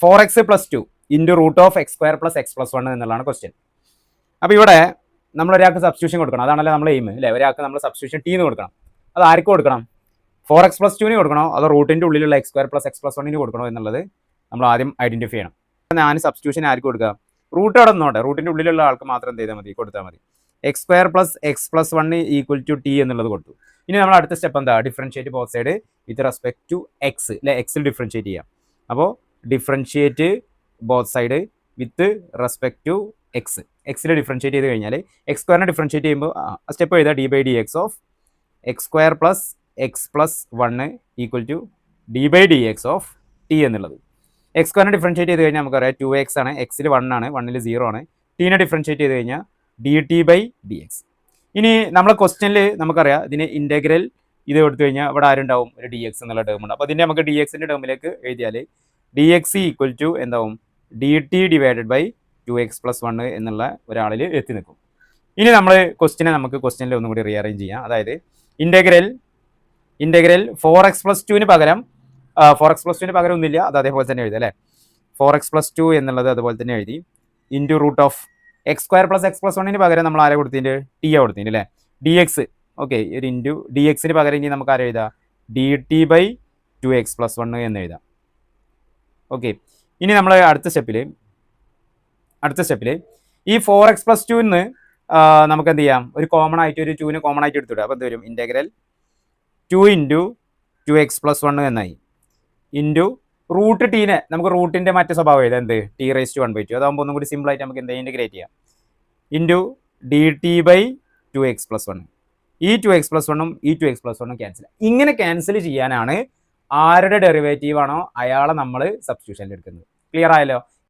4x+2 into √(x²+ x+1) എന്നുള്ളതാണ് question. അപ്പോൾ ഇവിടെ നമ്മൾ ഒരാൾക്ക് സബ്സ്റ്റിറ്റ്യൂഷൻ കൊടുക്കണം, അതാണല്ലോ നമ്മൾ എയിം അല്ലേ. ഒരാൾക്ക് നമ്മൾ സബ്സ്റ്റിറ്റ്യൂഷൻ ടി എന്ന് കൊടുക്കണം. അത് ആർക്ക് കൊടുക്കണം? 4x+2 കൊടുക്കണോ അതോ റൂട്ടിൻ്റെ ഉള്ളിലുള്ള x² + x+1 കൊടുക്കണോ എന്നുള്ളത് നമ്മൾ ആദ്യം ഐഡൻറ്റിഫൈ ചെയ്യണം. ഞാൻ സബ്സ്റ്റിറ്റ്യൂഷൻ ആർക്ക് കൊടുക്കുക? റൂട്ട് അവിടെ നിന്നോട്ടെ, റൂട്ടിൻ്റെ ഉള്ളിലുള്ള ആൾക്ക് മാത്രം എന്ത് ചെയ്താൽ മതി, കൊടുത്താൽ മതി. x² + x+1 = t എന്നുള്ളത് കൊടുത്തു. ഇനി നമ്മൾ അടുത്ത സ്റ്റെപ്പ് എന്താ? Differentiate both side with respect to x അല്ലെ, എക്സിൽ ഡിഫറൻഷിയേറ്റ് ചെയ്യാം. അപ്പോൾ differentiate both side with respect to x. എക്സിൽ ഡിഫറൻഷിയേറ്റ് ചെയ്ത് കഴിഞ്ഞാൽ x² ഡിഫറൻഷിയേറ്റ് ചെയ്യുമ്പോൾ സ്റ്റെപ്പ് എഴുതാം, d/dx of x² + x+1 = d/dx of t എന്നുള്ളത്. x² ഡിഫറൻഷിയേറ്റ് ചെയ്ത് കഴിഞ്ഞാൽ നമുക്കറിയാം 2x ആണ്, എക്സിൽ 1 ആണ്, 1ൽ 0 ആണ്. ടീനെ ഡിഫറൻഷിയേറ്റ് ചെയ്ത് കഴിഞ്ഞാൽ dt/dx. ഇനി നമ്മളെ ക്വസ്റ്റ്യനിൽ നമുക്കറിയാം ഇതിന് ഇൻ്റഗ്രൽ ഇത് കൊടുത്തു കഴിഞ്ഞാൽ ഇവിടെ ആരുണ്ടാവും? ഒരു dx എന്നുള്ള ടേം ഉണ്ട്. അപ്പോൾ ഇതിൻ്റെ നമുക്ക് dxൻ്റെ ടേമിലേക്ക് എഴുതിയാൽ dx = എന്താവും? dt/2x+1 എന്നുള്ള ഒരാളിൽ എത്തി നിൽക്കും. ഇനി നമ്മൾ ക്വസ്റ്റ്യനിൽ ഒന്നും കൂടി റീഅറേഞ്ച് ചെയ്യാം. അതായത് ഇൻ്റഗ്രൽ 4x+2 പകരം 4x+2 പകരം ഒന്നുമില്ല, അത് അതേപോലെ തന്നെ എഴുതി അല്ലേ. 4x+2 എന്നുള്ളത് അതുപോലെ തന്നെ എഴുതി. ഇൻറ്റു √(x² + x+1) പകരം നമ്മൾ ആരെ കൊടുത്തിട്ടുണ്ട്? ടി ആ കൊടുത്തിട്ടുണ്ട് അല്ലേ. dx ഓക്കെ, ഒരു ഇൻറ്റു dxന് പകരം ഇനി നമുക്ക് ആരെ എഴുതാം? dt/2x+1 എന്ന് എഴുതാം. ഓക്കെ, ഇനി നമ്മൾ അടുത്ത സ്റ്റെപ്പിൽ ഈ 4x+2 നമുക്ക് എന്ത് ചെയ്യാം? ഒരു കോമൺ ആയിട്ട് ഒരു 2നെ കോമൺ ആയിട്ട് എടുത്തിട്ട് അപ്പോൾ എന്ത് വരും? ഇൻ്റഗ്രൽ 2 × 2x+1 എന്നായി. ഇൻറ്റു റൂട്ട് ടീനെ നമുക്ക് റൂട്ടിൻ്റെ മറ്റു സ്വഭാവം എഴുതാം, എന്ത്? t⁻², അതാകുമ്പോൾ ഒന്നും കൂടി സിമ്പിളായിട്ട് നമുക്ക് എന്ത് ഇൻ്റഗ്രേറ്റ് ചെയ്യാം. Into dt/2x+1. ഈ 2x+1ഉം ഈ 2x+1ഉം ക്യാൻസൽ. ഇങ്ങനെ ക്യാൻസൽ ചെയ്യാനാണ് ആരുടെ ഡെറിവേറ്റീവ് ആണോ അയാളെ നമ്മൾ സബ്സ്റ്റിറ്റ്യൂഷനിൽ എടുക്കുന്നത്. ക്ലിയർ ആയല്ലോ?